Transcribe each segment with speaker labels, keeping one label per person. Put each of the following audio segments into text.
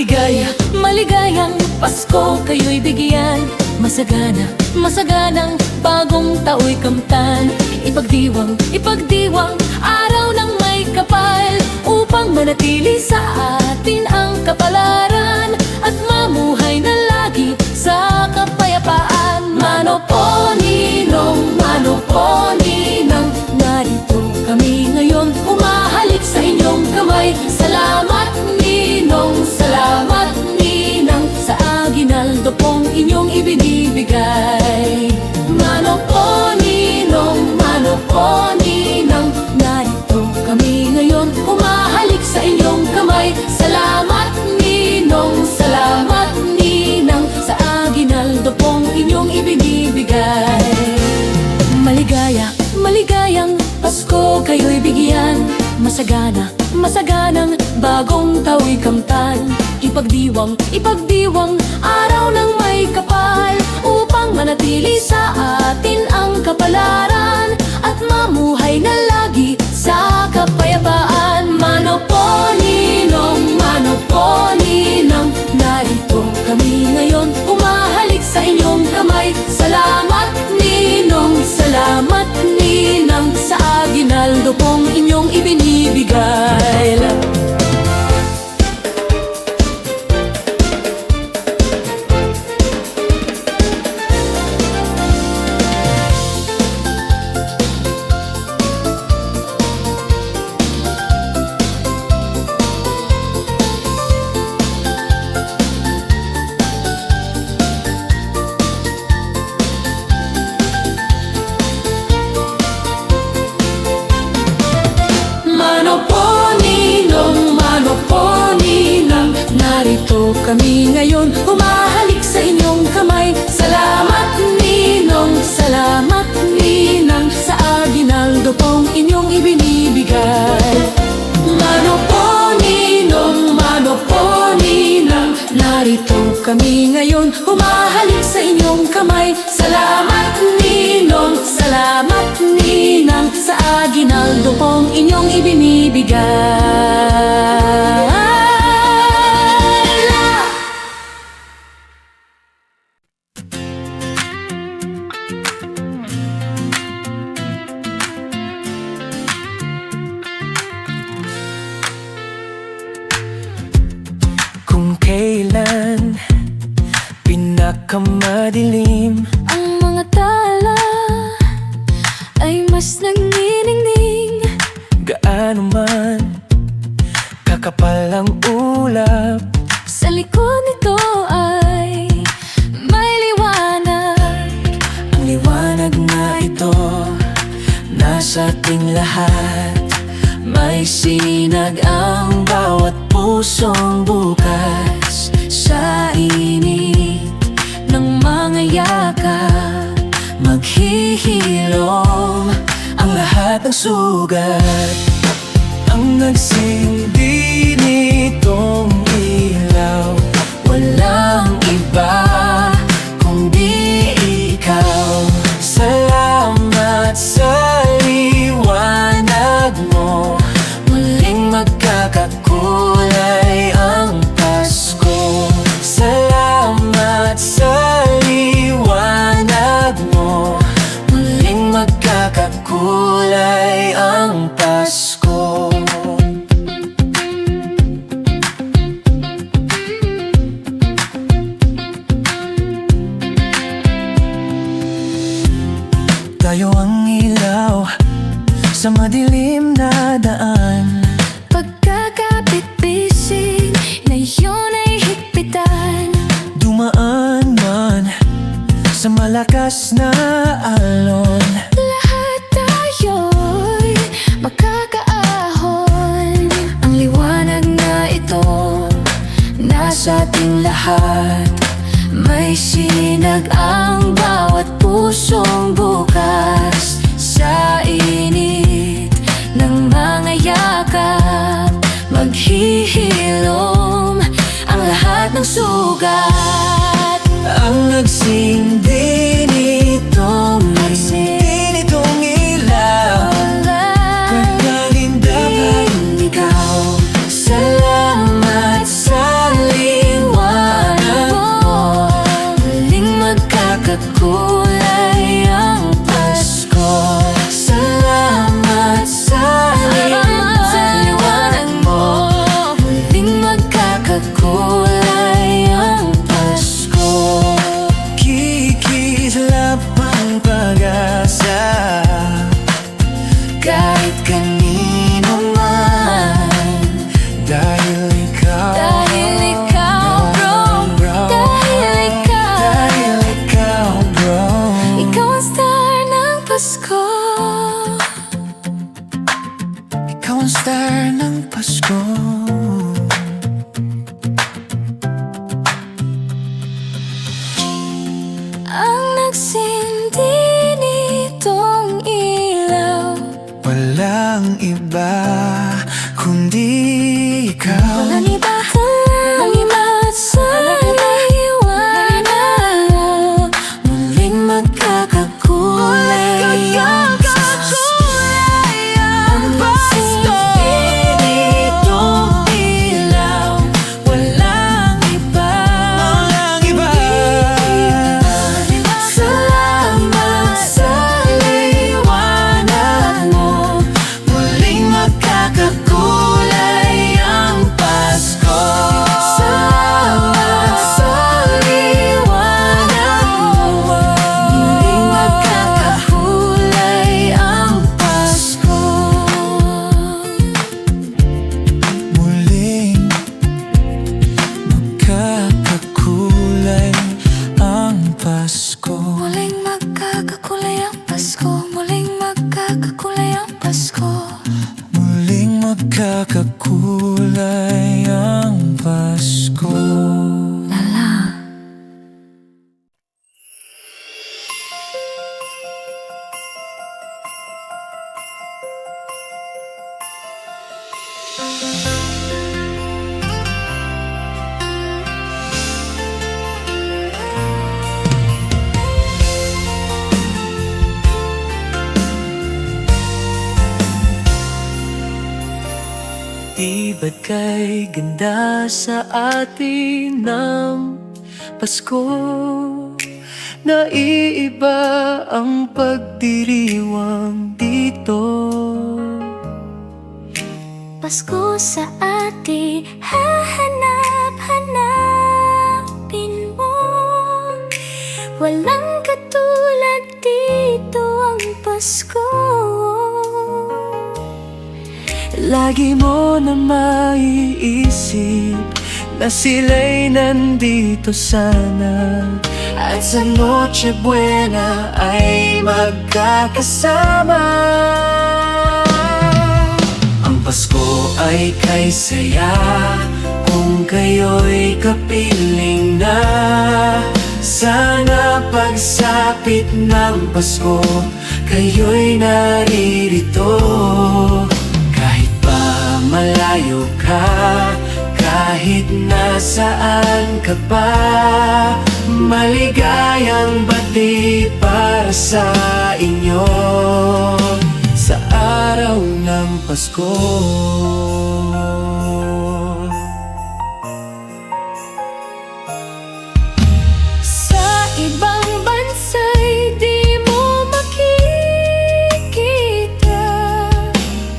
Speaker 1: Maligaya, maligayang Pasko kayo'y bigyan. Masagana, masaganang bagong tao'y kamtan. Ipagdiwang, ipagdiwang araw ng may kapal, upang manatili sa atin ang kapalaran at mamuhay na lagi sa kapayapaan. Mano po ninong, mano po ninang, narito kami ngayon, umahalik sa inyong kamay. Salamat ninong, salamat ninang, sa aginaldo pong inyong ibinibigay. Mano po ninong, mano po ninang, narito kami ngayon, umahalik sa inyong kamay. Salamat ninong, salamat ninang, sa aginaldo pong inyong ibinibigay. Maligaya, maligayang Pasko kayo'y bigyan. Masagana, masaganang bagong tao'y kamtan. Ipagdiwang, ipagdiwang araw ng may kapal, upang manatili sa atin ang kapalaran at mamuhay na lagi sa kapayapaan. Mano po ninong, mano po ninang, narito kami ngayon, umahalik sa inyong kamay. Salamat ninong, salamat ninang, sa aginaldo pong inyong ibinibigay. Narito kami ngayon, humahalik sa inyong kamay. Salamat ninong, salamat ninang, sa aginaldo pong inyong ibinibigay. Mano po ninong, mano po ninang, narito kami ngayon, humahalik sa inyong kamay. Salamat ninong, salamat ninang, sa aginaldo pong inyong ibinibigay.
Speaker 2: Kailan pinakamadilim,
Speaker 1: ang mga tala ay mas nagniningning.
Speaker 2: gaano man kakapal ang ulap,
Speaker 1: Sa likod nito ay may liwanag.
Speaker 2: ang liwanag na ito nasa ating lahat. May sinag ang bawat pusong bukas, sa init ng mga yakap, maghihilom ang lahat ng sugat. Ang nagsindi nitong ilaw, walang iba kundi ikaw. Salamat sa liwanag mo, muling magkakakulay ang Pasko. Salamat sa liwanag mo, muling magkakakulay ang Pasko. Tayo ang ilaw sa madilim na daan,
Speaker 1: Pagkakapit-bisig na iyon ay higpitan.
Speaker 2: dumaan man sa malakas na alon.
Speaker 1: Lahat tayo'y makakaahon. Ang liwanag na ito nasa ating lahat. May sinag ang bawat pusong bukas, sa init ng mga yakap, maghihilom ang lahat ng sugat.
Speaker 2: Ang nagsindi nitong ilaw, kagalinda ba ikaw? Salamat sa liwanag iba kundi ikaw.
Speaker 1: Walang iba, walang iba sa liwanag mo. Muling magkakakulay ang Pasko.
Speaker 2: Ang sinitong ilaw, walang iba, walang iba.
Speaker 1: Salamat sa liwanag mo.
Speaker 2: Muling magkakakulay ang Pasko.
Speaker 1: Salamat sa liwanag mo. Muling magkakakulay ang Pasko.
Speaker 2: Muling magkakakulay ang Pasko.
Speaker 1: Muling magkakakulay ang Pasko. Muling magkakakulay ang Pasko.
Speaker 2: Muling magkakakulay ang Pasko.
Speaker 1: Lala.
Speaker 2: Di ba't kay ganda sa atin ng Pasko? Naiiba ang pagdiriwang dito.
Speaker 1: Pasko sa atin, hahanap-hanapin mo. Walang katulad dito ang Pasko.
Speaker 2: Lagi mo na maiisip na sila'y nandito sana, at sa Noche Buena ay magkakasama. Ang Pasko ay kay saya kung kayo'y kapiling na. Sana pagsapit ng Pasko, kayo'y naririto. Kahit pa malayo ka, kahit nasaan ka pa, maligayang bati para sa inyo sa araw ng Pasko.
Speaker 1: Sa ibang bansa'y di mo makikita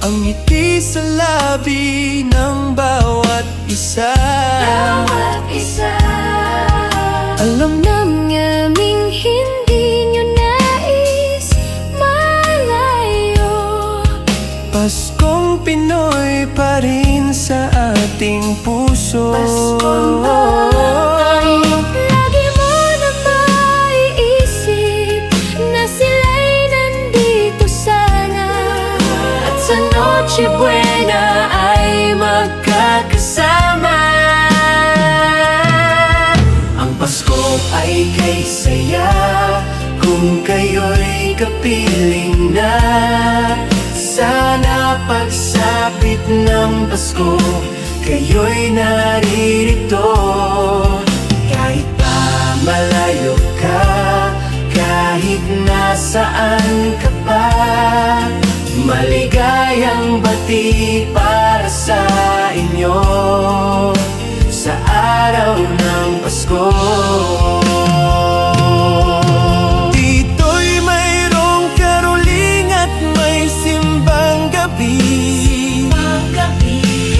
Speaker 2: Ang ngiti sa labi ng bawat isa.
Speaker 1: bawat isa.
Speaker 2: Alam
Speaker 1: Ng aming hindi nyo nais malayo.
Speaker 2: Paskong Pinoy pa rin sa ating puso.
Speaker 1: Paskong Pinoy. Lagi mo na maiisip na sila'y nandito sana, at sa Noche Buena ay magkakasama.
Speaker 2: Ang Pasko ay kay saya kung kayo'y kapiling na. Sana pagsapit ng Pasko, kayo'y naririto. Kahit pa malayo ka, kahit nasaan ka pa, maligayang bati para sa inyo sa araw ng Pasko. Dito'y mayroong karuling at may simbang gabi,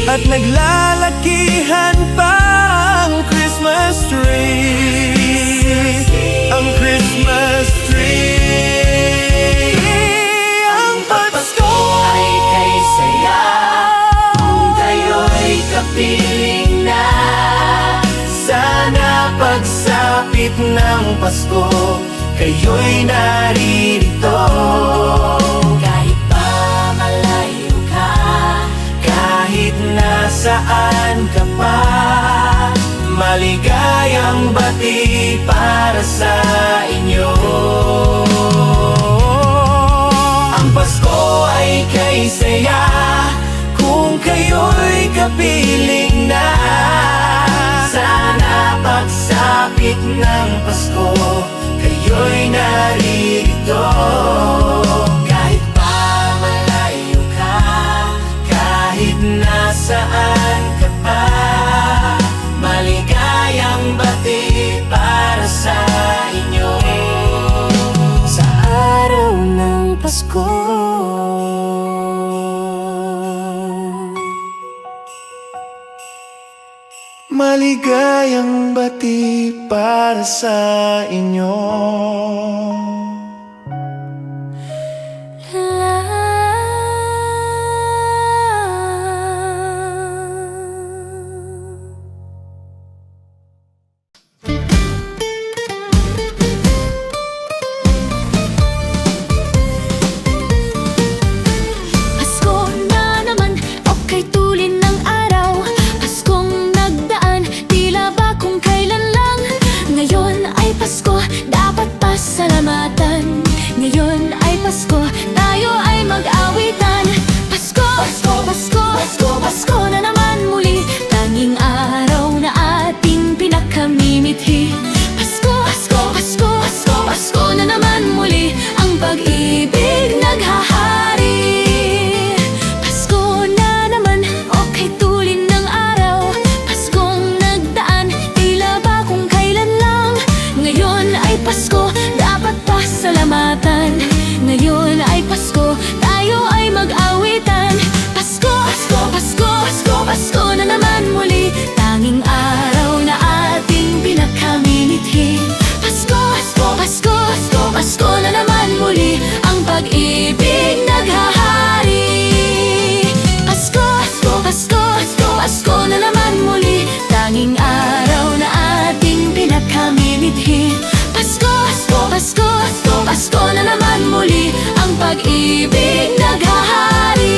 Speaker 2: at naglalakihan pa ang Christmas tree. Ang Christmas tree. Ang Pasko ay kay saya kung kayo'y kapiling na. Sana pagsapit ng Pasko, kayo'y naririto.
Speaker 1: Kahit pa malayo ka,
Speaker 2: Kahit nasaan ka pa, maligayang bati para sa inyo. Ang Pasko ay kay saya sa piling na. Sana pagsapit ng Pasko, kayo'y narito. Kahit pa malayo ka, kahit nasaan ka pa, maligayang bati para sa inyo sa araw ng Pasko. Maligayang bati para sa inyo.
Speaker 1: Pasko na naman, okay tulin ng araw. Paskong nagdaan, tila ba kung kailan lang. Ngayon ay Pasko, dapat pasalamatan. Ngayon ay Pasko, tayo ay mag-awitan. Pasko, Pasko, Pasko, Pasko, Pasko na naman muli. Tanging araw na ating pinakamimithi. Pasko, Pasko, Pasko, Pasko, Pasko na naman muli. Ang pag-ibig naghahari. Pasko na naman, okay tulin ng araw. Paskong nagdaan, tila ba kung kailan lang. Ngayon ay Pasko, dapat pasalamatan. Ngayon ay Pasko, tayo ay mag-awitan. Pasko, Pasko, Pasko, Pasko, Pasko na naman muli. Tanging araw na ating pinakamimithi. Pasko, Pasko, Pasko, Pasko, Pasko na naman muli. Ang pag-ibig naghahari. Pasko, Pasko, Pasko, Pasko, Pasko na naman muli. Tanging araw na ating pinakamimithi. Pasko, Pasko, Pasko, Pasko, Pasko na naman muli. Ang pag-ibig naghahari.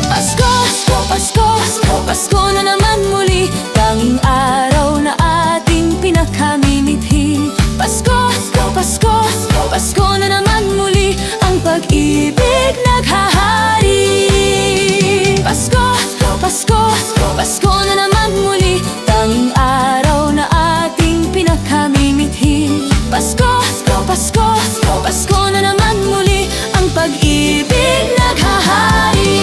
Speaker 1: Pasko, Pasko, Pasko, Pasko na naman muli. Tanging araw na ating pinakamimithi. Pasko, Pasko, Pasko, Pasko, Pasko na naman muli. Ang pag-ibig naghahari. Pasko, Pasko, Pasko, Pasko na naman muli. Tanging araw na ating pinakamimithi. Pasko, Pasko, Pasko, Pasko, Pasko na naman muli. Ang pag-ibig naghahari.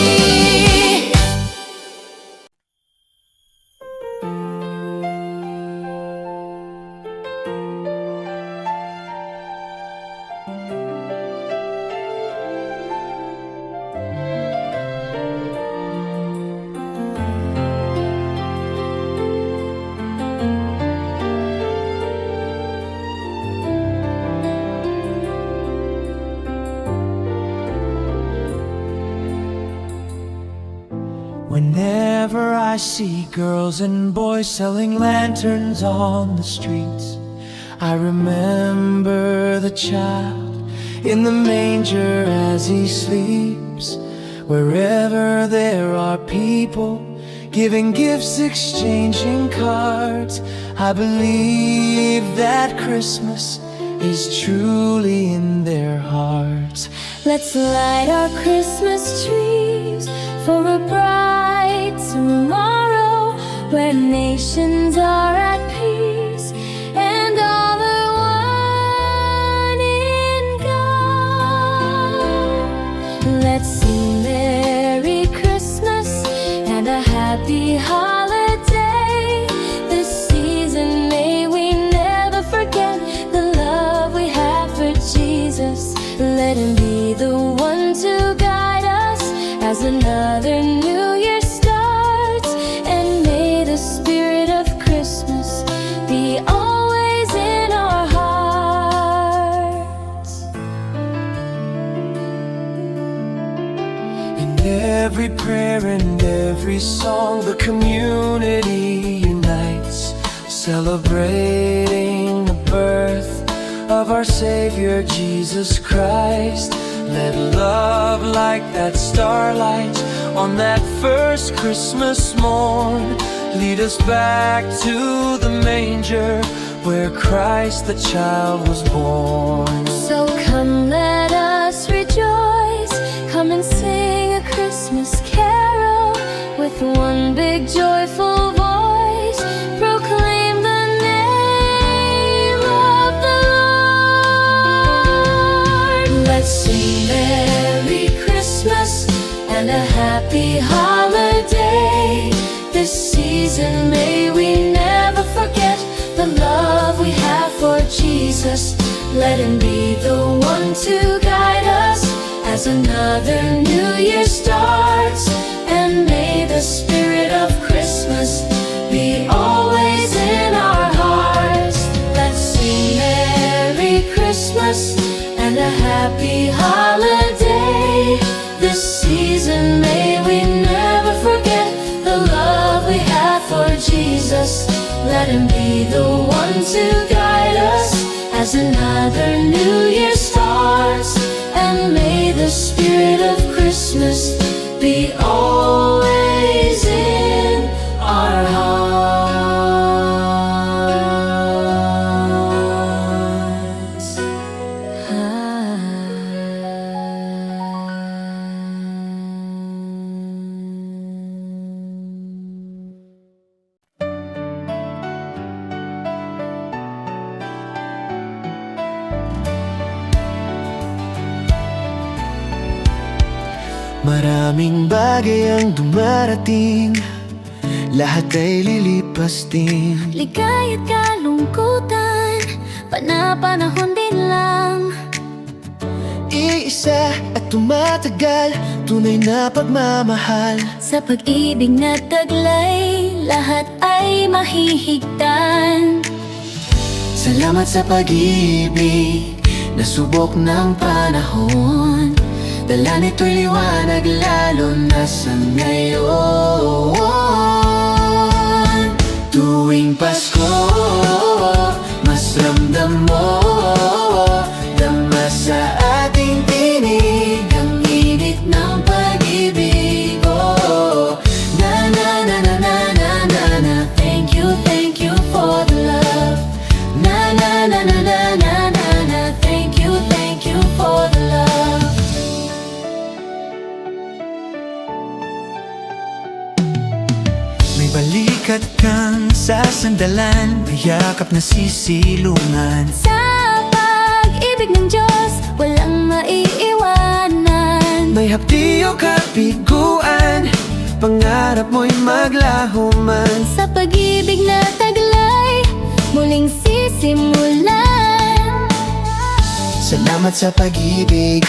Speaker 2: Whenever I see girls and boys selling lanterns on the streets, I remember the child in the manger as he sleeps. Wherever there are people giving gifts, exchanging cards, I believe that Christmas is truly in their hearts.
Speaker 1: Let's light our Christmas trees for a bright tomorrow, where nations are at peace and all are one in God. Let's sing Merry Christmas and a Happy Holiday. This season may we never forget the love we have for Jesus. Let Him be the one to guide us as another new year starts, and may the spirit of Christmas be always in our hearts.
Speaker 2: song the community unites, celebrating the birth of our Savior Jesus Christ. Let love like that starlight on that first Christmas morn lead us back to the manger where Christ the child was born.
Speaker 1: So come, let us rejoice. Come and sing a Christmas carol with one big joyful voice. Proclaim the name of the Lord. Let's sing Merry Christmas and a happy holiday. This season may we never forget the love we have for Jesus. Let Him be the one to guide us as another new year starts. And may the spirit of Christmas be always in our hearts. Let's sing Merry Christmas and a happy holiday. This season may we never forget the love we have for Jesus. Let Him be the one to guide us as another new year starts. And may the spirit of Christmas be always in our hearts.
Speaker 2: Maraming bagay ang dumarating, lahat ay lilipas din.
Speaker 1: Ligaya't kalungkutan, panapanahon din lang.
Speaker 2: Iisa at tumatagal, tunay na pagmamahal.
Speaker 1: Sa pag-ibig na taglay, lahat ay mahihigtan.
Speaker 2: Salamat sa pag-ibig, nasubok ng panahon. Dala nito'y liwanag lalo na sa ngayon. Tuwing Pasko, mas ramdam mo, dama sa ating tinig ang init ng pag-ibig. Oh, na na na na na na na na. Thank you for the love. Na na na na na na na na. Thank you for the love. May balikat kang sasandalan, may yakap na sisilungan.
Speaker 1: Sa pag-ibig ng Diyos, walang maiiwanan.
Speaker 2: May hapdi o kabiguan, pangarap mo'y maglaho man.
Speaker 1: Sa pag-ibig na taglay, muling sisimulan.
Speaker 2: Salamat sa pag-ibig,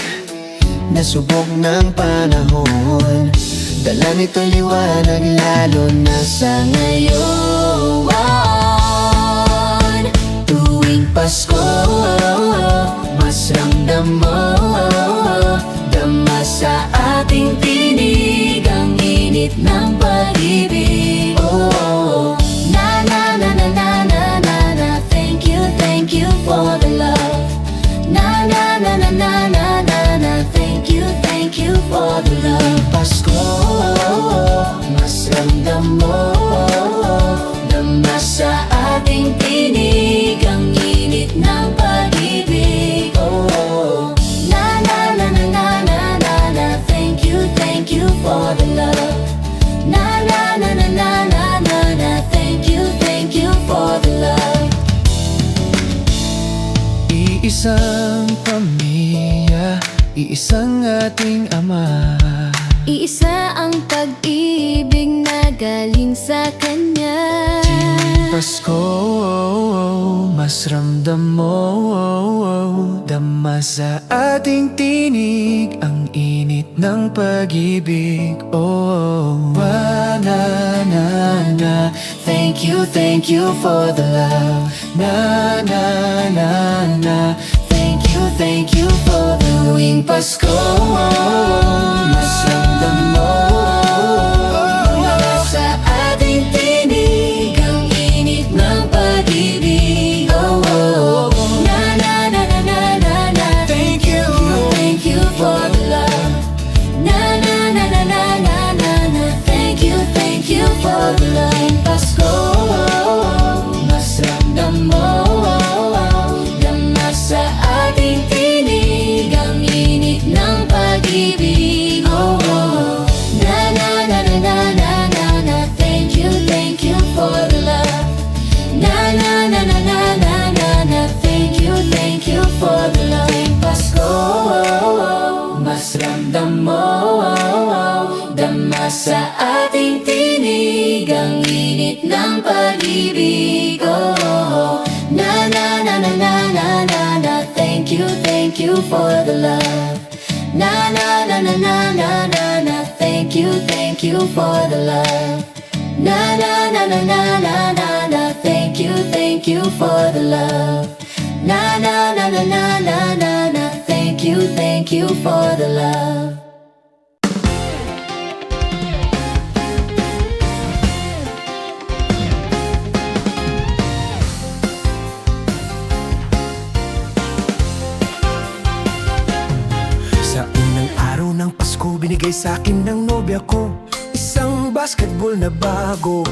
Speaker 2: nasubok ng panahon. Dala nito'y liwanag lalo na sa ngayon. Tuwing Pasko, mas ramdam mo, dama sa ating tinig ang init ng pag-ibig. Oh, na na na na na na na na. Thank you for the love. Na na na na na na na na. Thank you for the love. Pasko, mas ramdam mo, dama sa ating tinig ang init ng pag-ibig. Oh, na na na na na na na na. Thank you for the love. Na na na na na na na na. Thank you for the love. Iisang pamilya, iisang ating Ama.
Speaker 1: Iisa ang pag-ibig na galing sa Kanya.
Speaker 2: Pasko, mas ramdam mo, dama sa ating tinig ang init ng pag-ibig. Oh, na na na. Thank you for the love. Na na na na. Thank you for the tuwing Pasko. Mas ramdam mo,
Speaker 1: for the love. Pasko, mas ramdam mo, dama sa ating tinig ang init ng pag-ibig. Na na na na na na na na, thank you for the love. Na na na na na na na na, thank you for the love. Pasko, mas ramdam mo, dama sa ating tinig ang init ng pag-ibig. Na na na na na na na na, thank you for the love. Na na na na na na na na, thank you for the love. Na na na na na na na na, thank you for the love. Na na na na na na na na, thank you for the love.
Speaker 2: Sa unang araw ng Pasko, binigay sa akin ng nobya ko isang basketball na bago.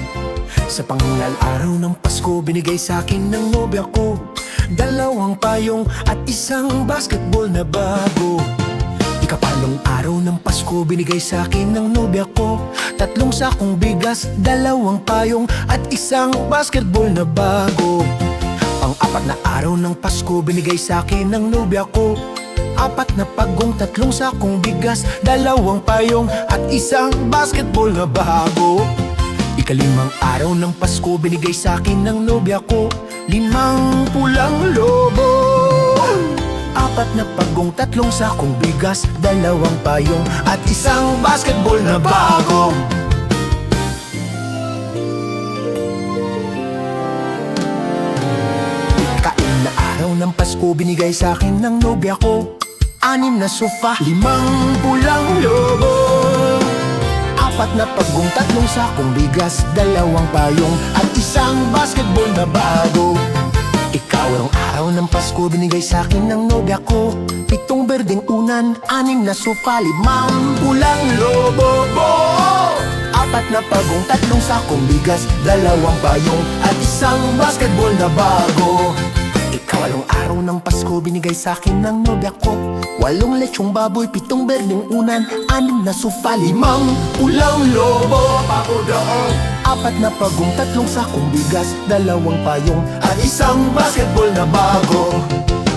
Speaker 2: Sa pangalan araw ng Pasko, binigay sa akin ng nobya ko dalawang payong at isang basketball na bago. Ikapalong araw ng Pasko, binigay sa akin ng nobya ko tatlong sakong bigas, dalawang payong at isang basketball na bago. Pang-apat na araw ng Pasko, binigay sa akin ng nobya ko apat na pagong, tatlong sakong bigas, dalawang payong at isang basketball na bago. Ikalimang araw ng Pasko, binigay sa akin ng nobya ko limang pulang lobo, apat na pagong, tatlong sakong bigas, dalawang payong at isang basketball na bago. Ikaim na araw ng Pasko, binigay sa akin ng nobya ko anim na sofa, limang pulang lobo, apat na pagong, tatlong sakong bigas, dalawang payong at isang basketball na bago. Ikaw araw ng Pasko, binigay sa akin ng nobya ko pitong berdeng unan, anim na sofa, limang pulang lobo, apat na pagong, tatlong sakong bigas, dalawang payong at isang basketball na bago. Ikawalong araw ng Pasko, binigay sa akin ng nobya ko walong lechong baboy, pitong berdeng unan, anim na sofa, limang pulang lobo, apat na pagong, tatlong sakong bigas, dalawang payong at isang basketball na bago.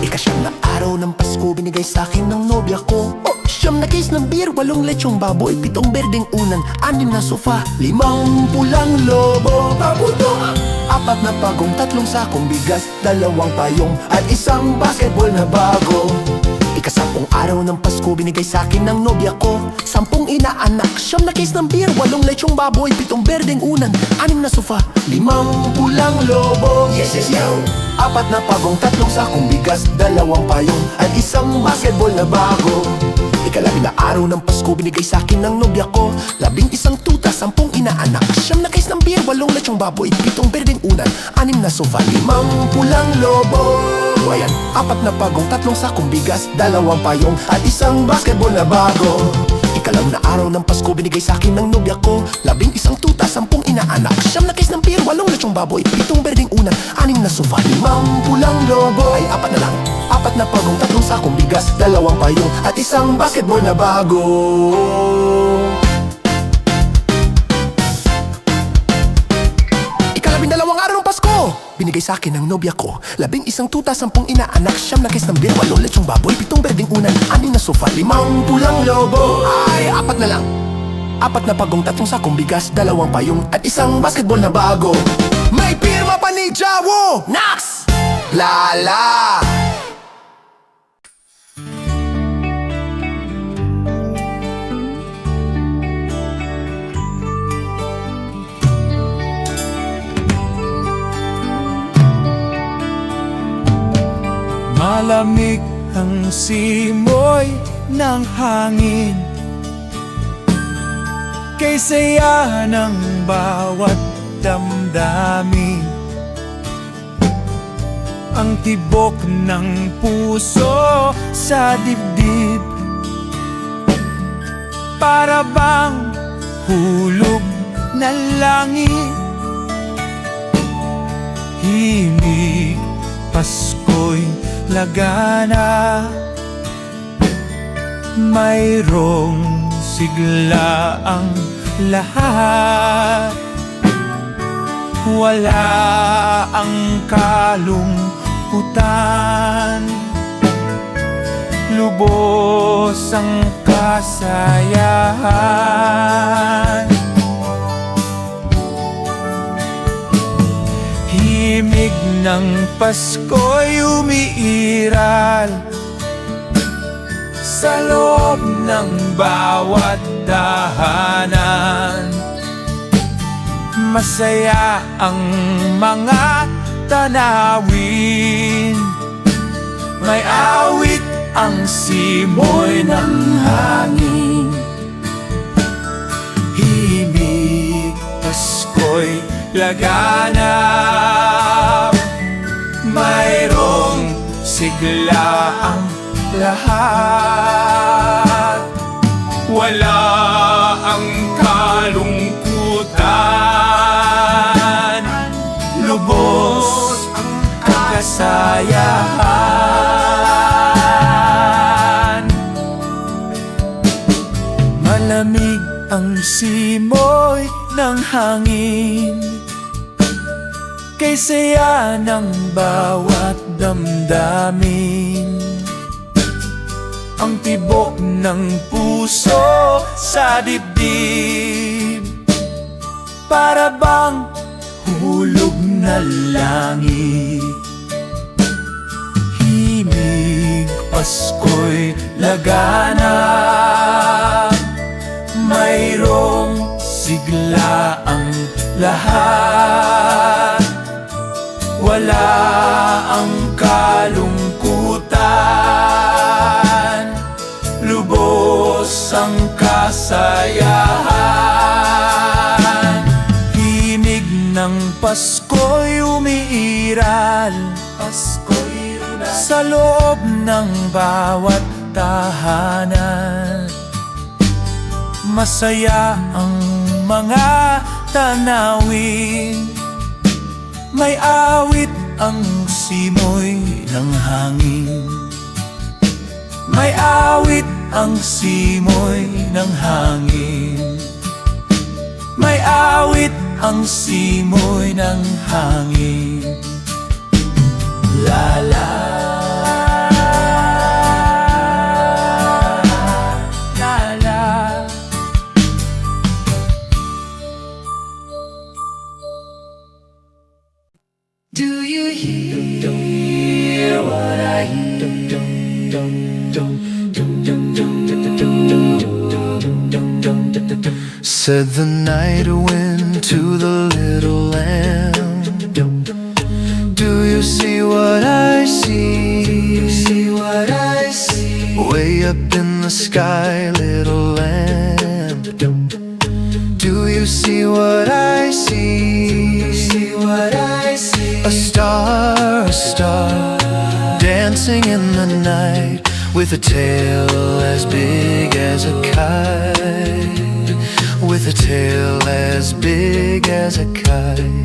Speaker 2: Ikasyam na araw ng Pasko, binigay sa akin ng nobya ko siyam na case ng beer, walong lechong baboy, pitong berdeng unan, anim na sofa, limang pulang lobo, apat na pagong, tatlong sakong bigas, dalawang payong at isang basketball na bago. Ikasampung araw ng Pasko, binigay sa akin ng nobya ko 10 inaanak, siyam na case ng beer, walong lechong baboy, pitong berdeng unan, anim na sofa, limang pulang lobo, apat na pagong, tatlong sakong bigas, dalawang payong at isang basketball na bago. Ikalabing na araw ng Pasko, binigay sa akin ng nobya ko 11 tuta, 10 inaanak, siyam na case ng beer, walong lechong baboy, pitong berdeng unan, anim na sofa, limang pulang lobo, ayan, apat na pagong, tatlong sakong bigas, dalawang payong at isang basketball na bago. Ikalam na araw ng Pasko, binigay sa akin ng nobya ko 11 tuta, 10 inaanak, siyam na case ng beer, walong lechong baboy, pitong berdeng unan, anim na sofa, limang pulang lobo, ay apat na lang, apat na pagong, tatlong sakong bigas, dalawang payong at isang basketball na bago. Ikalabindalawang araw ng Pasko, binigay sa akin ng nobya ko 11 tuta, 10 inaanak, siyam na case ng beer, walong lechong baboy, pitong berdeng unan, anim na sofa, limang pulang lobo, ay apat na lang, apat na pagong, tatlong sakong bigas, dalawang payong at isang basketball na bago. May pirma pa ni Jawo Nax Lala.
Speaker 3: Malamig ang simoy ng hangin, kay saya ng bawat damdamin. Ang tibok ng puso sa dibdib, para bang hulog na langit. Himig, Pasko'y lagana, mayroong sigla ang lahat. Wala ang kalungkutan, lubos ang kasayahan. Himig ng Pasko'y umiiral sa loob ng bawat tahanan. Masaya ang mga tanawin, may awit ang simoy ng hangin. Himig, Pasko'y laganap, mayroong sigla ang lahat. Wala ang kalungkutan, lubos ang kasayahan. Malamig ang simoy ng hangin, kay saya ng bawat damdamin. Ang tibok ng puso sa dibdib, para bang hulog na langit. Himig, Pasko'y laganap, mayroong sigla ang lahat. Wala ang kalungkutan, lubos ang kasayahan. Himig ng Pasko'y umiiral sa loob ng bawat tahanan. Masaya ang mga tanawin, may awit ang simoy ng hangin. May awit ang simoy ng hangin. May awit ang simoy ng hangin. La la la la. Do you hear what I hear? Said the night wind to the little lamb, do you see what I see? See what I see? Way up in the sky, little lamb, do you see what I see? See what I see? A star, dancing in the night, with a tail as big as a kite. With a tail as big as a kite.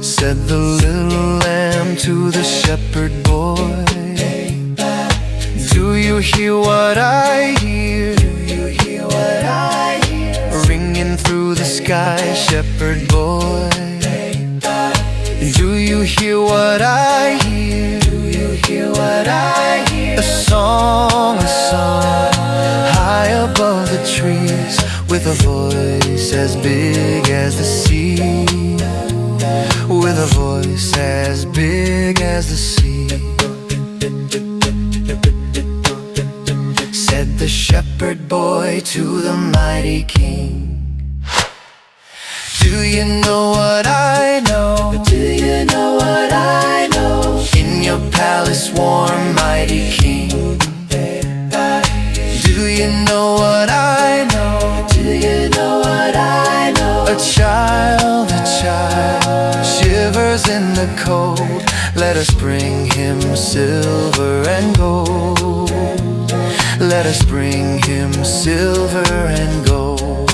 Speaker 3: Said the little lamb to the shepherd boy, do you hear what I hear? Do you hear what I hear? Ringing through the sky, shepherd boy, do you hear what I hear? Do you hear what I hear? A song, high above the trees, with a voice as big as the sea. With a voice as big as the sea. Said the shepherd boy to the mighty king, do you know what I know? Do you know what I know? In your palace warm, mighty king, do you know what I know? Do you know what I know? A child shivers in the cold. Let us bring him silver and gold. let us bring him silver and gold.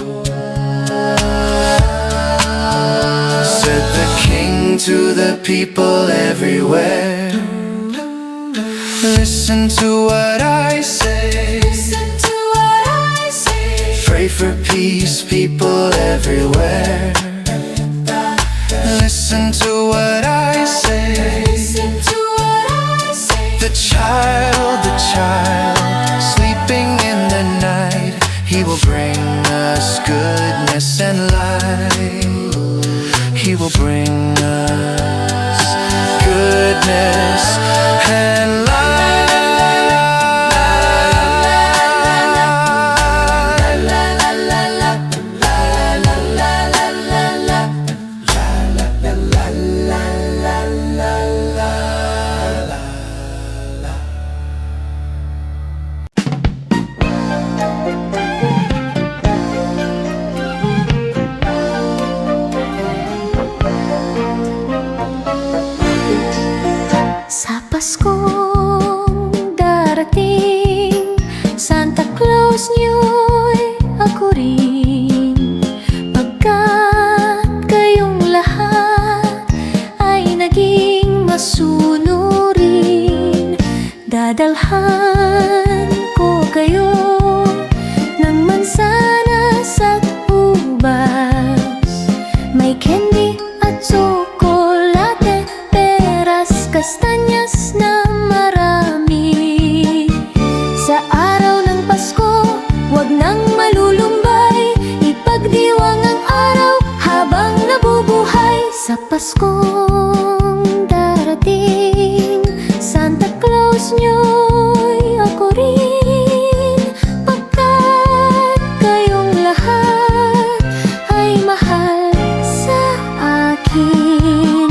Speaker 3: Said the king to the people everywhere, listen to what I say.
Speaker 1: Listen to what I say.
Speaker 3: Pray for peace, people everywhere. Listen to what I say.
Speaker 1: Listen to what I say.
Speaker 3: The child, sleeping in the night, he will bring us goodness and light. He will bring us goodness and light.
Speaker 1: Sa Paskong darating, Santa Claus niyo'y ako rin. Pagkat kayong lahat ay naging masunurin, dadalhan ko kayo ng mansanas at ubas. May candy at tsokolate, peras, kastanyas na marami. Sa araw ng Pasko, wag nang malulumbay, ipagdiwang ang araw habang nabubuhay. Sa Paskong darating, Santa Claus niyo'y ako rin. Pagkat kayong lahat ay mahal sa akin.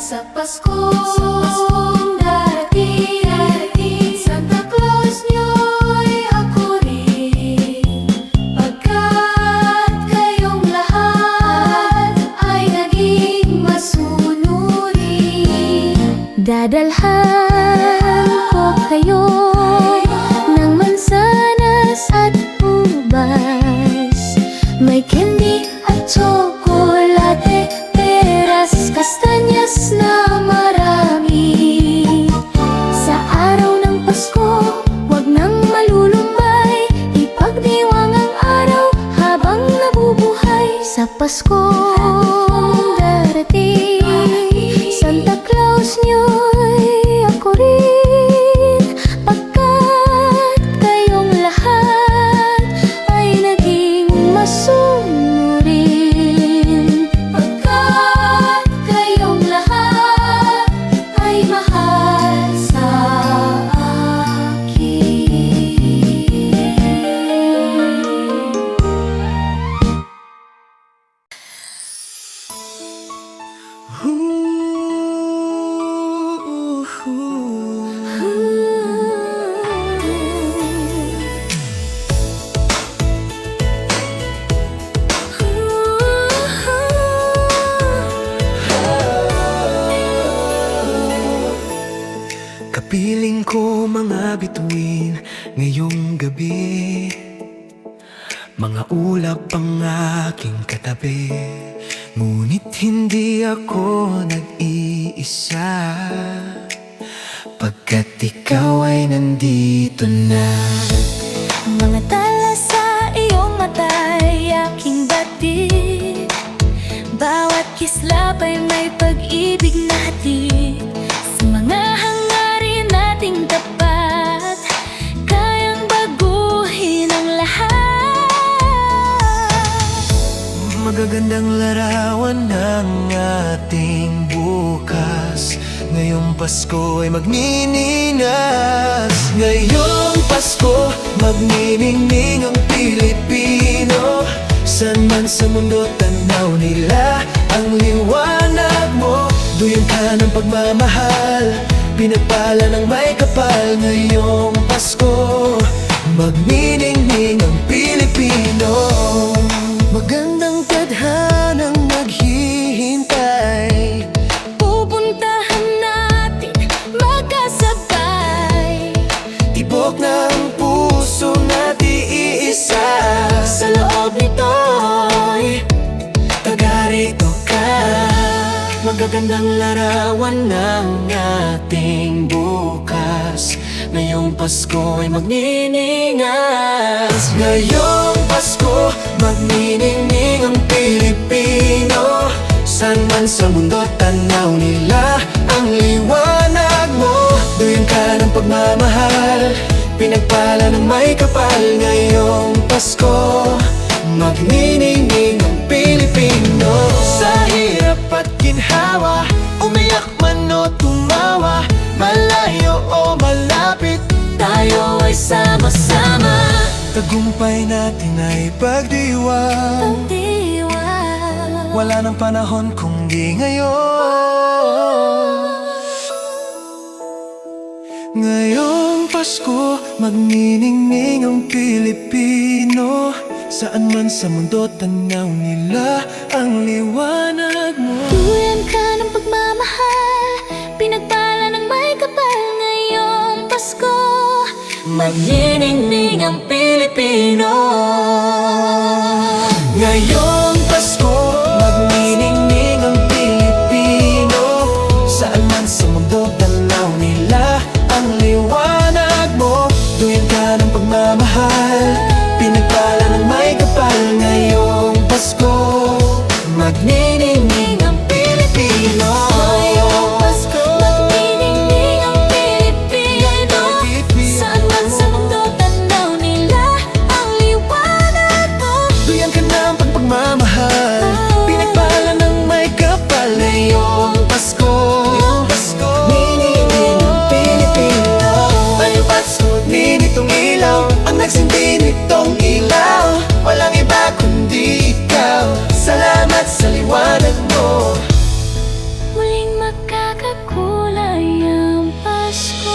Speaker 1: Sa Paskong darating, Santa Claus niyo'y ako rin. Pagkat kayong lahat ay naging masunurin, dadalhan ko kayo ng mansanas at ubas. May candy at tsokolate, peras, kastanyas na marami. Sa araw ng Pasko, wag nang malulumbay, ipagdiwang ang araw habang nabubuhay. Sa Paskong darating, Santa Claus niyo'y ako rin. Pagkat kayong lahat ay naging masunurin, pagkat kayong lahat ay mahal sa
Speaker 2: Kapiling ko mga bituin ngayong gabi, mga ulap ang aking katabi. Ngunit hindi ako nag-iisa, pagkat ikaw ay nandito na.
Speaker 1: mga tala sa iyong mata'y aking batid. Bawat kislap ay may pag-ibig na hatid. Sa mga hangarin nating tapat, kayang baguhin ang lahat.
Speaker 2: Magagandang larawan ng ating bukas, ngayong Pasko ay magnininas. Ngayong Pasko, magniningning ang Pilipino. San man sa mundo tanaw nila ang liwanag mo. Duyan ka ng pagmamahal, pinagpala ng may kapal. Ngayong Pasko, magniningning ang Pilipino. Magandang tadhana
Speaker 3: tadhanang naghihintay.
Speaker 1: Pupuntahan natin magkasabay.
Speaker 3: Tibok ng puso natin iisa.
Speaker 1: Sa loob nito'y
Speaker 3: Taga-rito ka. Magagandang larawan ng ating bukas. Ngayong Pasko ay magniningas. Ngayong Pasko, magniningning ang Pilipino. Saan man sa mundo, tanaw nila ang liwanag mo. Duyan ka ng pagmamahal, pinagpala ng may kapal. Ngayong Pasko, magniningning ang Pilipino. Sa hirap at ginhawa, umiyak man o tumawa, malayo o malapit,
Speaker 1: tayo ay sama-sama.
Speaker 3: tagumpay natin ay pagdiwang.
Speaker 1: Pagdiwang.
Speaker 3: Wala nang panahon kung di ngayon. Ngayong Pasko, magniningning ang Pilipino. Saan man sa mundo, tanaw nila ang liwanag mo.
Speaker 1: Duyan ka ng pagmamahal, pinagpala ng may kapal. Ngayong Pasko, magniningning ang Pilipino.
Speaker 3: Ngayong Pasko, magniningning ang Pilipino. Saan man sa mundo, tanaw nila ang liwanag mo. Duyan ka ng pagmamahal, pinagpala ng may kapal. Ngayong Pasko, magniningning ang Pilipino.
Speaker 1: Ngayong Pasko, magniningning ang Pilipino. Saan man sa mundo, tanaw nila ang liwanag mo.
Speaker 3: Duyan ka ng pagmamahal, pinagpala ng may kapal. Ngayong Pasko, niningning ang Pilipino. May Pasko, ninitong ilaw, ang nagsindi nitong ilaw. Walang iba kundi ikaw, salamat sa liwanag mo.
Speaker 1: Muling magkakakulay ang Pasko.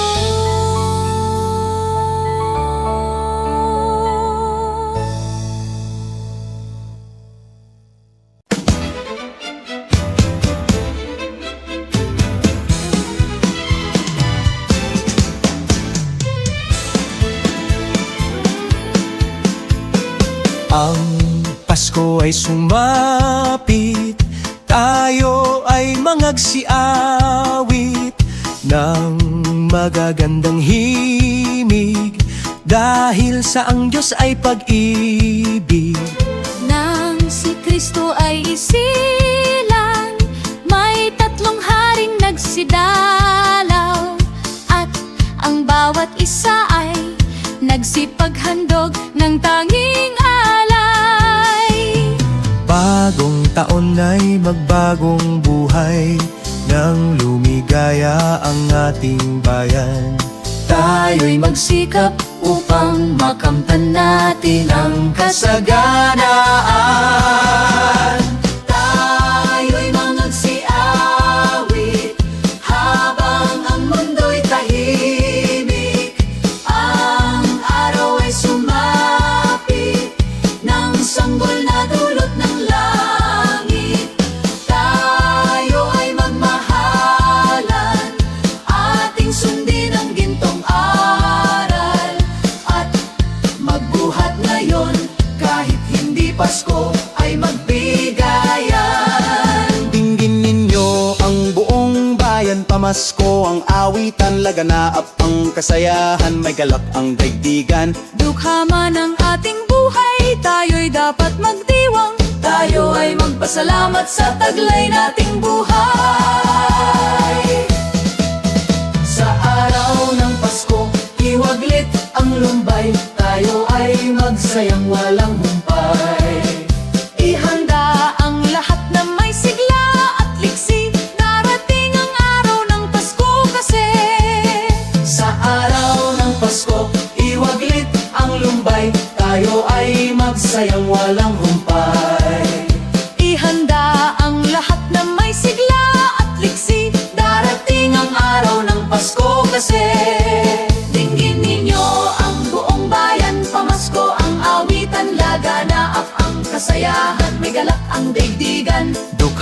Speaker 3: Ang Pasko ay sumapit, tayo ay mangagsiawit ng magagandang himig, dahil sa ang Diyos ay pag-ibig.
Speaker 1: Nang si Kristo ay isilang, may tatlong haring nagsidalaw, at ang bawat isa ay nagsipaghandog ng tanging alay.
Speaker 3: Bagong taon ay magbagong buhay, nang lumigaya ang ating bayan.
Speaker 1: Tayo'y magsikap upang makamtan natin ang kasaganaan. Tayo'y mangagsiawit habang ang mundo'y tahimik. Ang araw ay sumapit ng sanggol na dulot ng langit. Tayo ay magmahalan, ating sundin ang gintong aral, at magbuhat ngayon kahit hindi Pasko ay magbigayan.
Speaker 4: Dinggin ninyo ang buong bayan, pamasko ang awitan, laganap ang kasayahan, may galak ang daigdigan.
Speaker 1: Dukha man ang ating buhay, tayo'y dapat magdiwang. Tayo ay magpasalamat sa taglay nating buhay. Sa araw ng Pasko, iwaglit ang lumbay, tayo ay magsayang walang humpay. Ihanda ang lahat na may sigla at liksi, darating ang araw ng Pasko kasi. Sa araw ng Pasko, iwaglit ang lumbay, tayo ay magsayang walang humpay. Ihanda ang lahat na may sigla at liksi,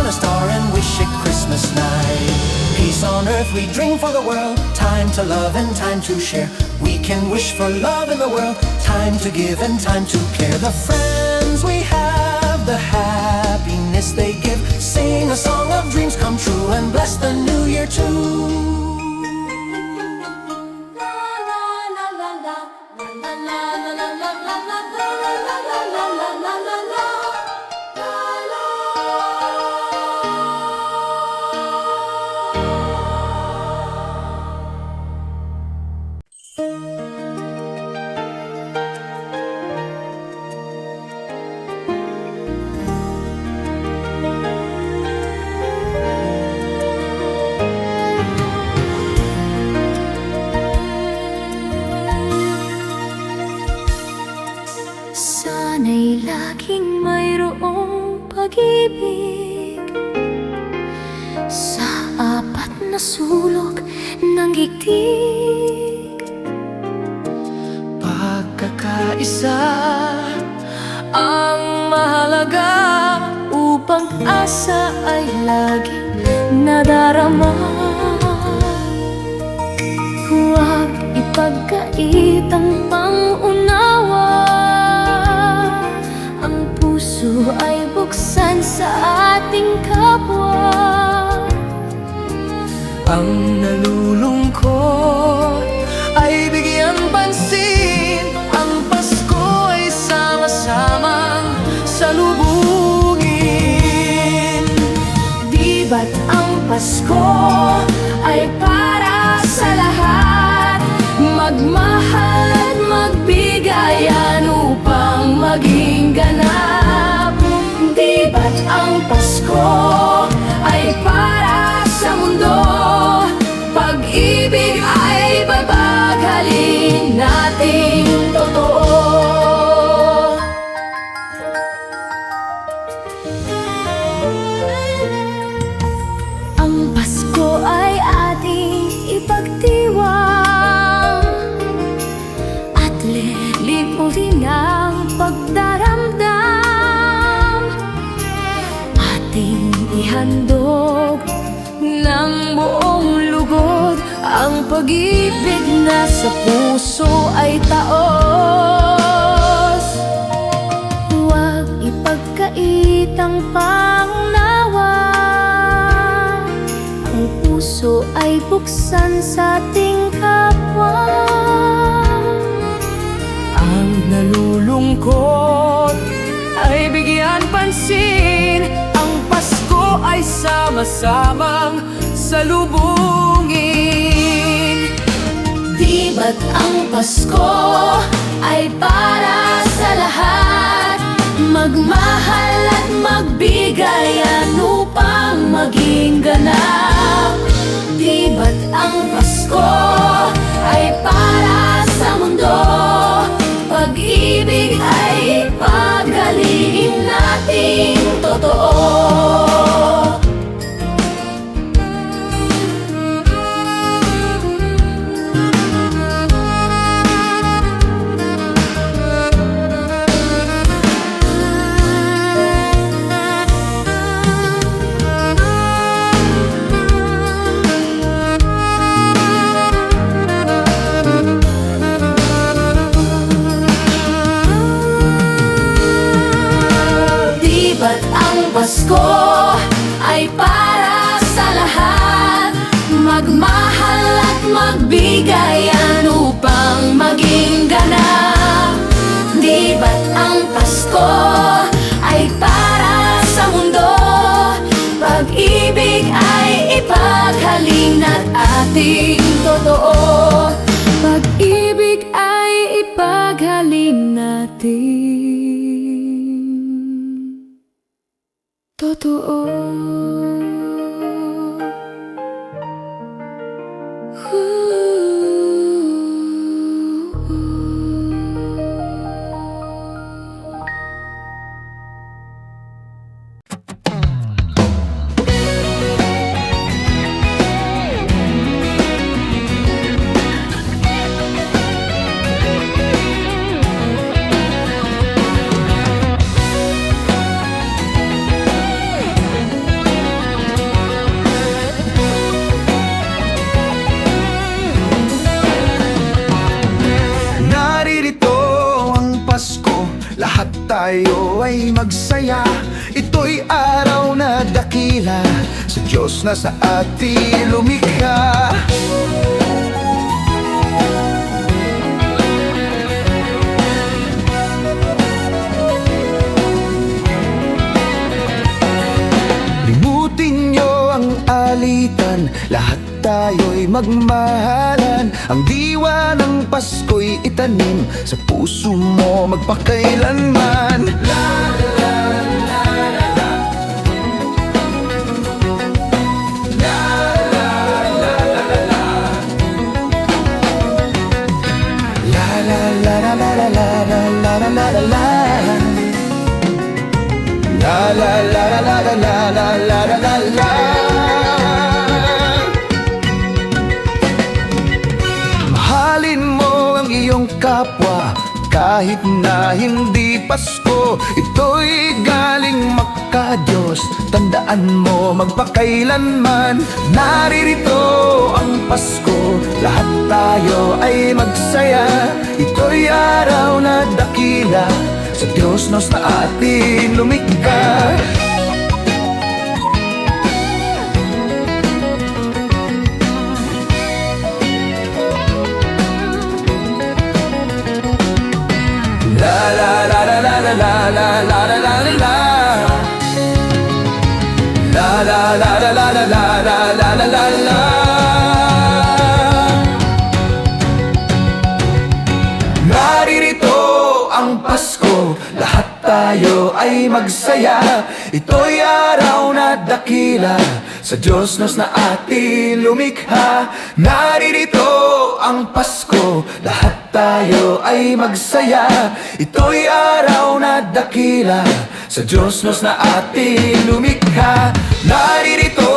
Speaker 2: on a star and wish it Christmas night. Peace on earth we dream for the world, time to love and time to share. We can wish for love in the world, time to give and time to care. The friends we have, the happiness they give, sing a song of dreams come true and bless the new year too.
Speaker 1: Sana'y laging mayroong pag-ibig sa apat na sulok ng gigdig.
Speaker 2: Pagkakaisa ang mahalaga upang
Speaker 1: Asa ay laging nadarama. Huwag ipagkait ang pangunawa. Ang puso ay buksan sa ating kapwa.
Speaker 2: ang nalulungkot ay bigyan pansin. Ang Pasko ay sama-samang salubungin.
Speaker 1: Di ba't ang Pasko ay para sa lahat? Magmahal at magbigayan upang maging ganap. Di ba't ang Pasko ay para sa mundo? Pag-ibig ay babagalin nating totoo. Ang Pasko ay ating ipagdiwang at lilimutin ang pagdaramdam. Ating ihandog ng buong lugod ang pag-ibig na sa puso ay taos. Huwag ipagkait ang pangunawa. Ang puso ay buksan sa ating kapwa.
Speaker 2: Ang nalulungkot ay bigyan pansin. Ang Pasko ay sama-samang salubungin.
Speaker 1: Di ba't ang Pasko ay para sa lahat? Magmahal at magbigayan upang maging ganap. Di ba't ang Pasko ay para sa mundo? Pag-ibig ay ipaghalin nating totoo. Ba't ang Pasko ay para sa lahat? Magmahal at magbigayan upang maging ganap. Di ba't ang Pasko ay para sa mundo? Pag-ibig ay ipaghalin at ating totoo. Pag-ibig ay ipaghalin natin totoo.
Speaker 3: tayo ay magsaya. Ito'y araw na dakila sa Diyos na sa atin lumikha. Limutin nyo ang alitan, lahat tayo'y magmahalan. Ang diwa ng Pasko'y itanim sa puso mo magpakailanman. La la la la la la la la la la la. Mahalin mo ang iyong kapwa kahit na hindi Pasko. Ito'y galing maka-Diyos, tandaan mo magpakailanman. Naririto ang Pasko, lahat tayo ay magsaya. Ito'y araw na dakila sa Diyos na sa atin lumikha. La la la la la la la la la la la la. La la la la la la la la la la la. Naririto ang Pasko, lahat tayo ay magsaya. Ito'y araw na dakila sa Diyos na sa atin lumikha. Naririto ang Pasko, lahat tayo ay magsaya. Ito'y araw na dakila sa Diyos na sa atin lumikha. Naririto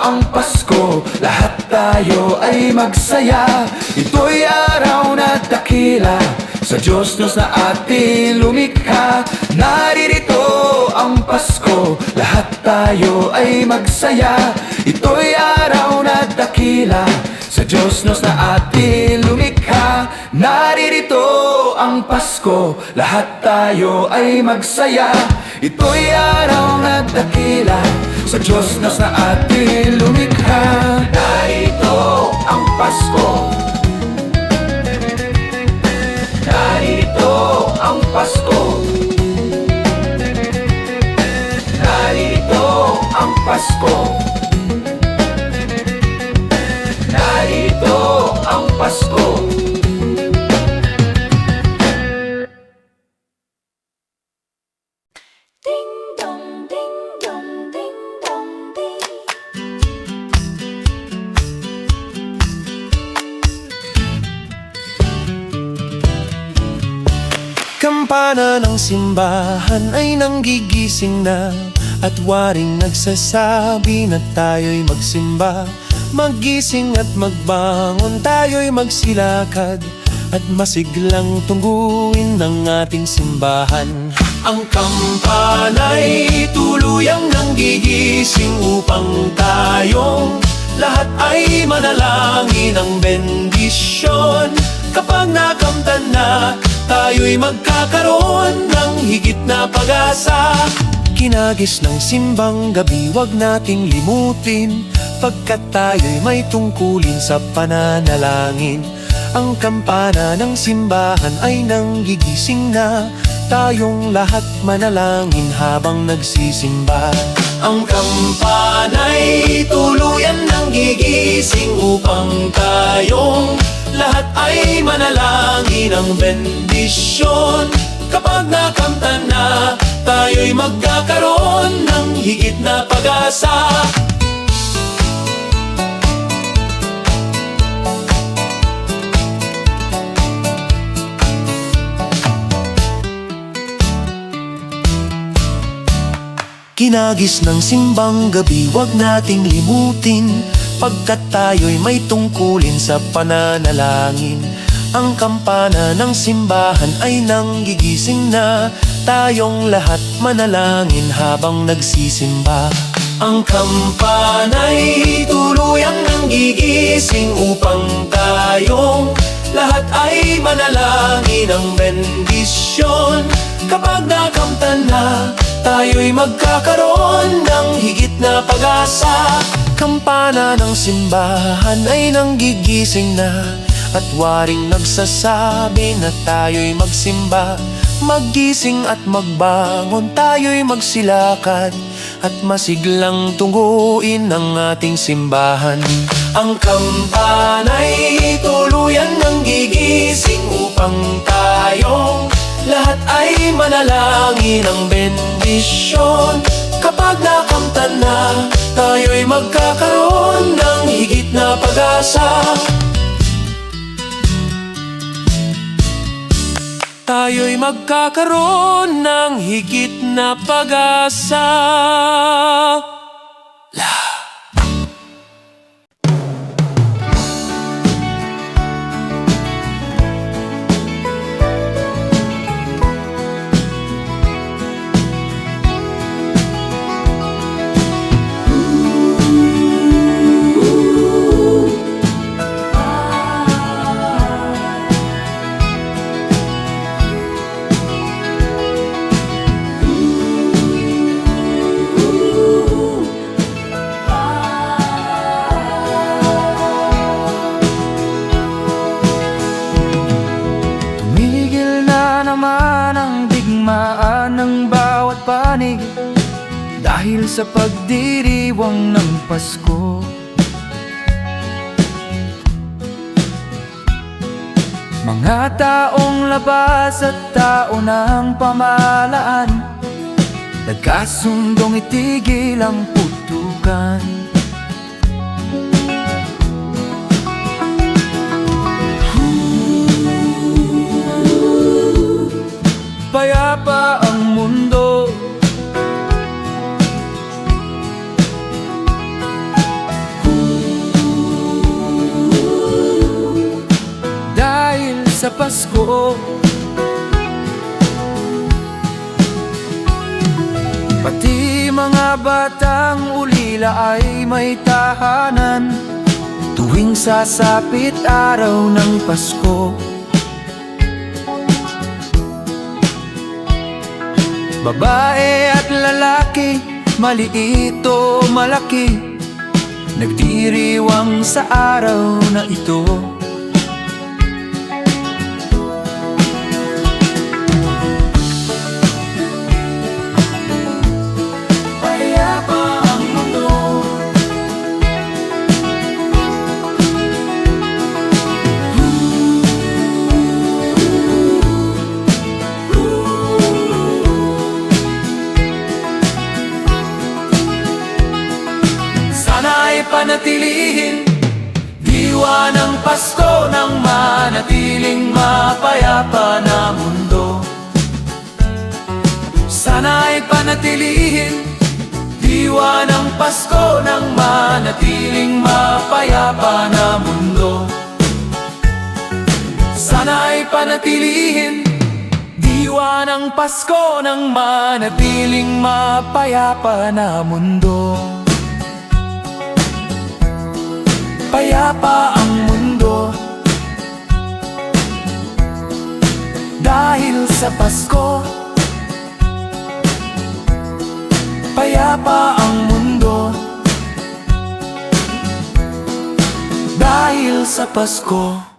Speaker 3: ang Pasko, lahat tayo ay magsaya. Ito'y araw na dakila sa Diyos na sa atin lumikha. Naririto ang Pasko, lahat tayo ay magsaya. Ito'y araw na dakila sa Diyos na sa atin lumikha. Naririto ang Pasko, lahat tayo ay magsaya. Ito'y araw na dakila sa Diyos na sa atin lumikha. Narito ang Pasko, narito ang Pasko, narito ang Pasko, narito ang Pasko.
Speaker 1: Ding dong, ding dong, ding dong, ding.
Speaker 2: Kampana ng simbahan ay nanggigising na, at waring nagsasabi na tayo'y magsimba. Magising at magbangon, tayo'y magsilakad, at masiglang tungguin ng ating simbahan. Ang kampana'y tuluyang nanggigising upang tayong lahat ay manalangin ng bendisyon. Kapag nakamtan na, tayo'y magkakaroon ng higit na pag-asa. Kinagis ng simbang gabi, wag nating limutin, pagkat tayo'y may tungkulin sa pananalangin. Ang kampana ng simbahan ay nanggigising na, tayong lahat manalangin habang nagsisimba. Ang kampana'y tuluyan nanggigising upang tayong lahat ay manalangin ng bendisyon. Kapag nakamtan na, tayo'y magkakaroon ng higit na pag-asa. Kinagis ng simbang gabi, wag nating limutin, pagkat tayo'y may tungkulin sa pananalangin. Ang kampana ng simbahan ay nanggigising na, tayong lahat manalangin habang nagsisimba. Ang kampana'y tuluyang nanggigising upang tayong lahat ay manalangin ng bendisyon. Kapag nakamtan na, tayo'y magkakaroon ng higit na pag-asa. Kampana ng simbahan ay nanggigising na, at waring nagsasabi na tayo'y magsimba. Maggising at magbangon, tayo'y magsilakad, at masiglang tunguin ang ating simbahan. Ang kampana'y tuluyan ng gigising upang tayong lahat ay manalangin ng bendisyon. Kapag nakamtan na, tayo'y magkakaroon ng higit na pag-asa. Tayo'y magkakaroon ng higit na pag-asa.
Speaker 3: naman ang digmaan ng bawat panig dahil sa pagdiriwang ng Pasko. Mga taong labas at tao ng pamahalaan nagkasundong itigil ang putukan. Payapa ang mundo, dahil sa Pasko. Pati mga batang ulila ay may tahanan tuwing sasapit araw ng Pasko. Babae at lalaki, maliit o malaki, nagdiriwang sa araw na ito. Payapa ang mundo, sana'y panatilihin diwa ng Pasko ng manatiling mapayapa na mundo. Sana'y panatilihin diwa ng Pasko ng manatiling mapayapa na mundo. Sana'y panatilihin diwa ng Pasko ng manatiling mapayapa na mundo. Payapa ang mundo dahil sa Pasko. Payapa ang mundo dahil sa Pasko.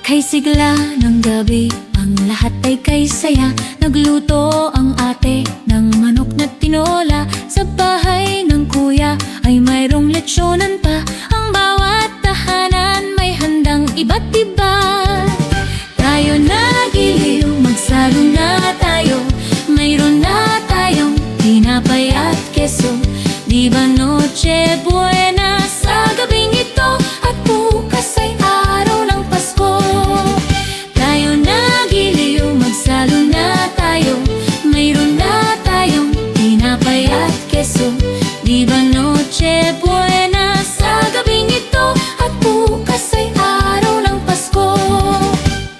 Speaker 1: Kay sigla ng gabi, ang lahat ay kay saya. Nagluto ang ate ng manok na tinola. Sa bahay ng kuya ay mayroong lechyonan pa. Ang bawat tahanan may handang iba't iba. Tayo nagiliw, magsalo na tayo. Mayroon na tayong tinapay at keso. Di ba Noche Buena sa gabing ito? At bukas ay araw ng Pasko. Tayo nagiliw, magsalo na tayo. Mayroon na tayong tinapay at keso. Di ba Noche Buena sa gabing ito? At bukas ay araw ng Pasko.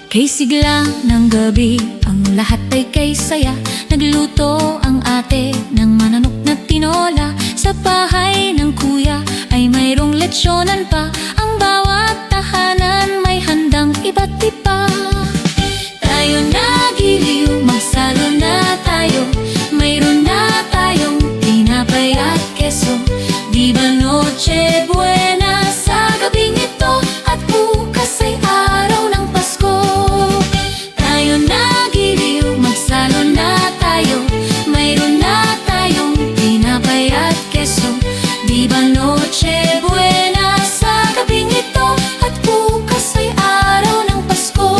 Speaker 1: Kay sigla ng gabi, ang lahat ay kay saya. Nagluto ang ate ng mananok tinola. Sa bahay ng kuya ay mayroong lechyonan pa. Ang bawat tahanan may handang iba't iba. Tayo nagiliw, magsalo na tayo. Mayroon na tayong tinapay at keso. Di ba Noche Buena sa gabing ito? At bukas ay araw ng Pasko. Tayo nagiliw, magsalo na tayo. Mayroon na tayong tinapay at keso. Di ba Noche Buena sa gabing ito? At bukas ay araw ng Pasko.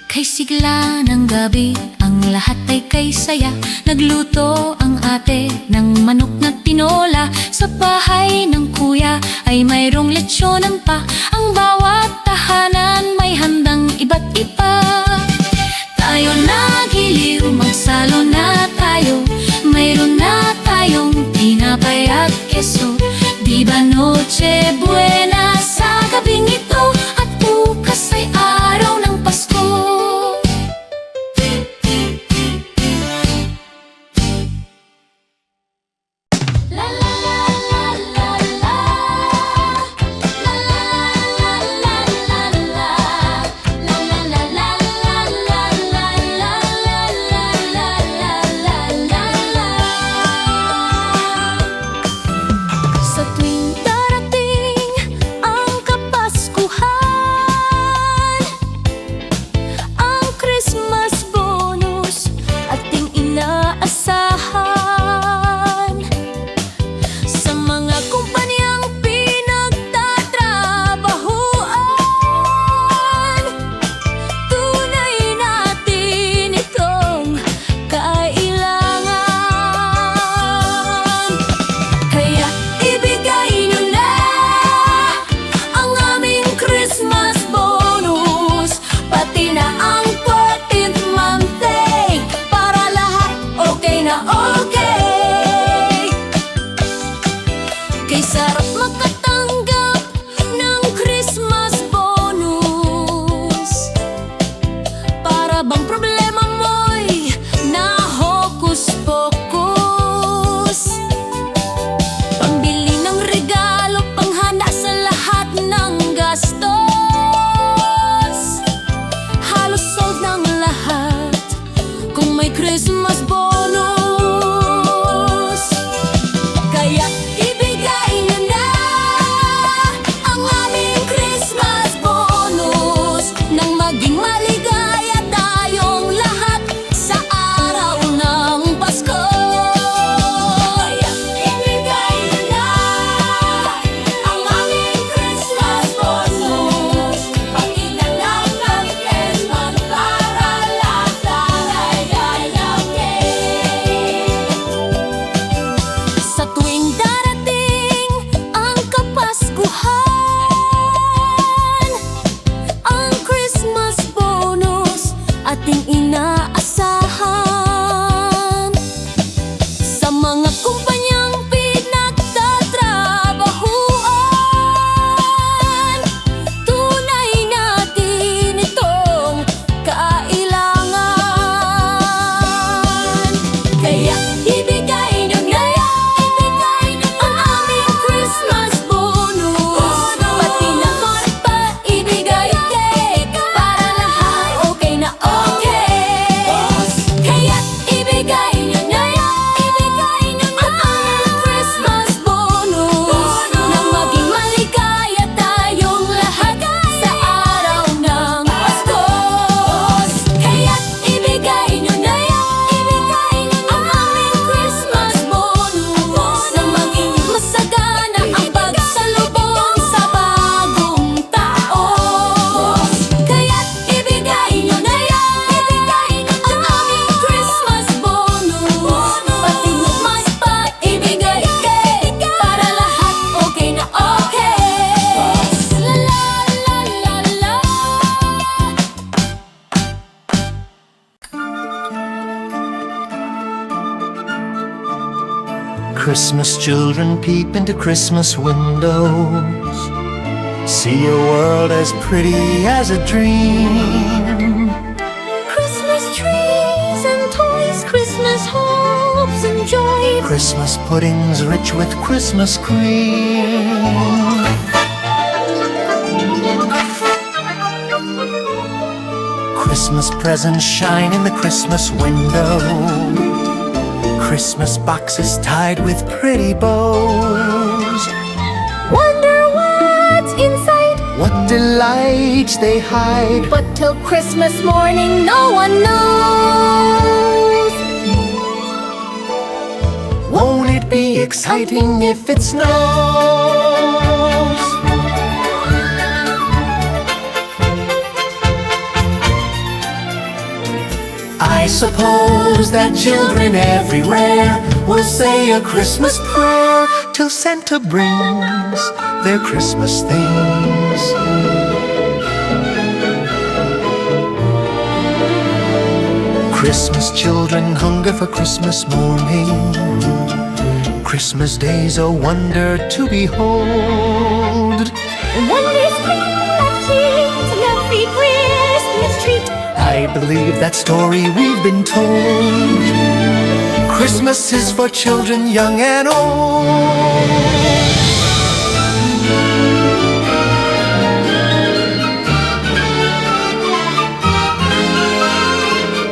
Speaker 1: Kay sigla ng gabi, ang lahat ay kay saya. Nagluto ang ate ng manok na tinola. Sa bahay ng kuya ay mayroong lechyonan pa. Ang bawat tahanan may handang iba't iba. Tayo nagiliw, magsalo na tayo. Mayroon na tayong tinapay at keso. Di ba Noche Buena sa gabing ito? At bukas ay araw ng Pasko. La la la la la la. La la la la la la. La la la la la la la. La la la la. Sa tuwing darating ang Kapaskuhan, ang Christmas bonus ating inaasahan. Sa mga kumpanyang pinagtatrabahuan, tunay natin itong kailangan. Kaya ibigay nyo na ang aming Christmas bonus, pati na ang 14th monthly, para lahat okay na okay. Kay sarap makatanggap ng Christmas bonus. Para bang problema mo'y nahokus-pokus. Pambili ng regalo, panghanda sa lahat ng gastos. Halos sold ng lahat kung may Christmas bonus. Kaya ibigay nyo na ang aming Christmas bonus, nang maging maligaya tayong lahat sa araw ng Pasko. Kaya ibigay nyo na ang aming Christmas bonus, pati na lang ang Christmas, para lahat ay okay.
Speaker 3: Christmas children peep into Christmas windows, see a world as pretty as a dream.
Speaker 1: Christmas trees and toys, Christmas hopes and joy.
Speaker 3: Christmas puddings rich with Christmas cream. Christmas presents shine in the Christmas window, Christmas boxes tied with pretty bows.
Speaker 1: Wonder what's inside,
Speaker 3: What delights they hide,
Speaker 1: but till Christmas morning no one knows.
Speaker 3: won't it be exciting if it snows? I suppose that children everywhere will say a Christmas prayer till Santa brings their Christmas things. Christmas children hunger for Christmas morning. Christmas day's a wonder to behold.
Speaker 1: Wonders bring blessings and every Christmas treat.
Speaker 3: I believe that story we've been told. Christmas is for children young and old.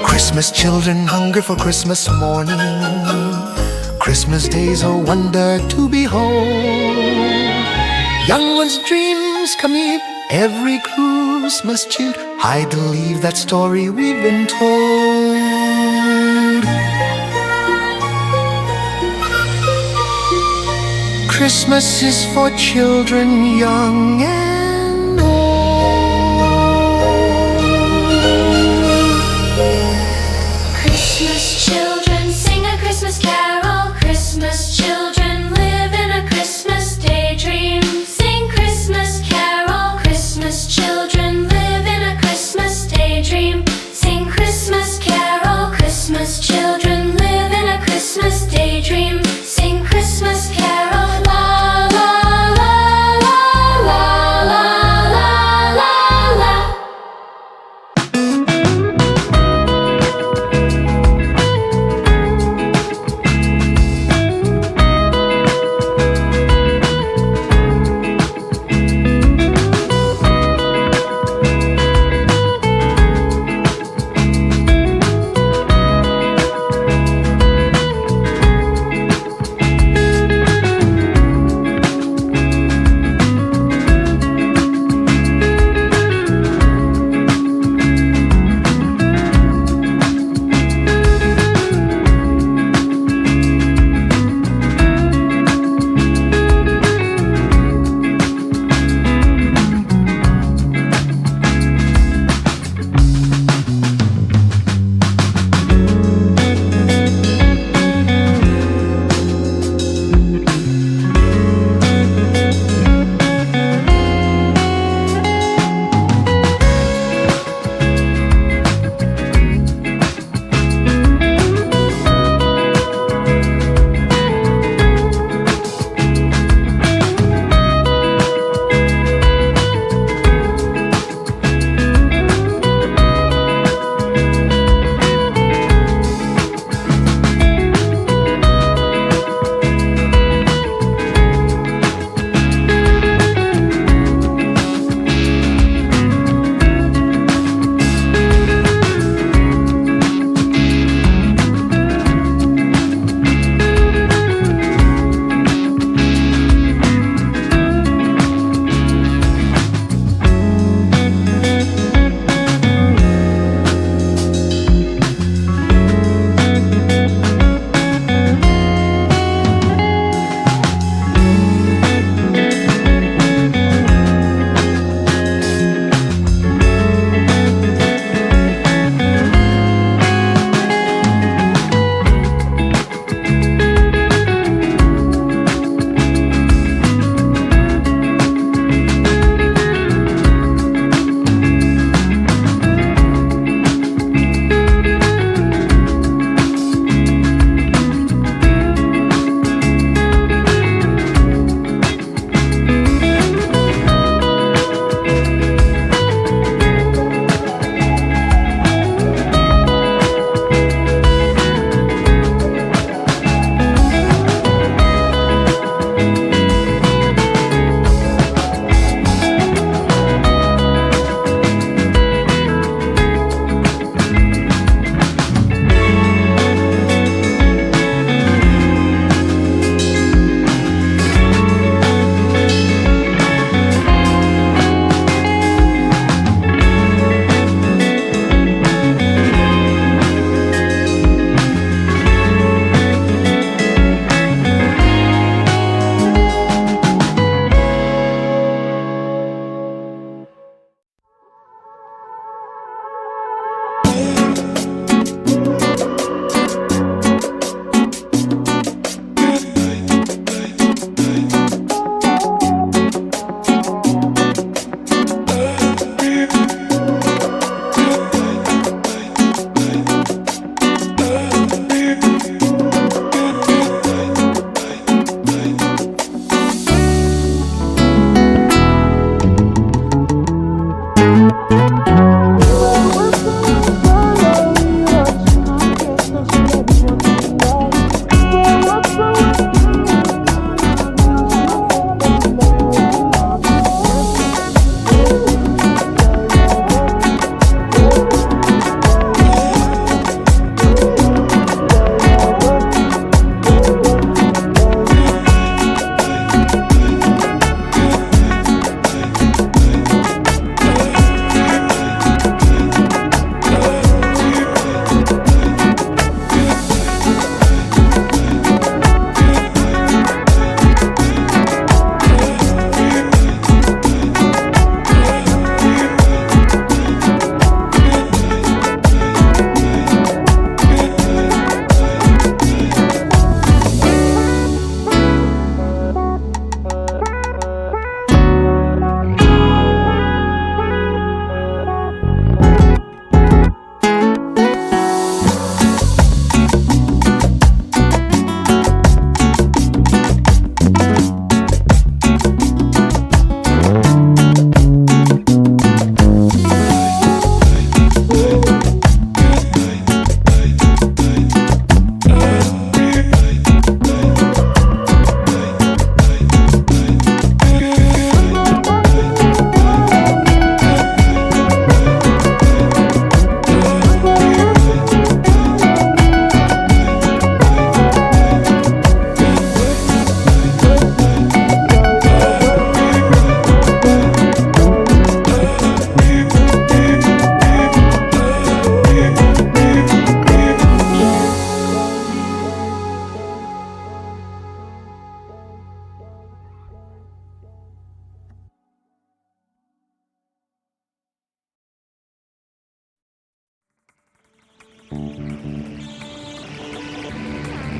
Speaker 3: Christmas children hunger for Christmas morning. Christmas day's a wonder to behold. Young ones' dreams come in every Christmas child. I believe that story we've been told. Christmas is for children young and old.
Speaker 1: Christmas children sing a Christmas carol. Christmas children live in a Christmas daydream. Sing Christmas carol. Christmas children live in a Christmas daydream. Sing Christmas carol. Christmas children live in a Christmas daydream. Sing Christmas carol. La la la la la la la la la.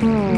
Speaker 3: Thank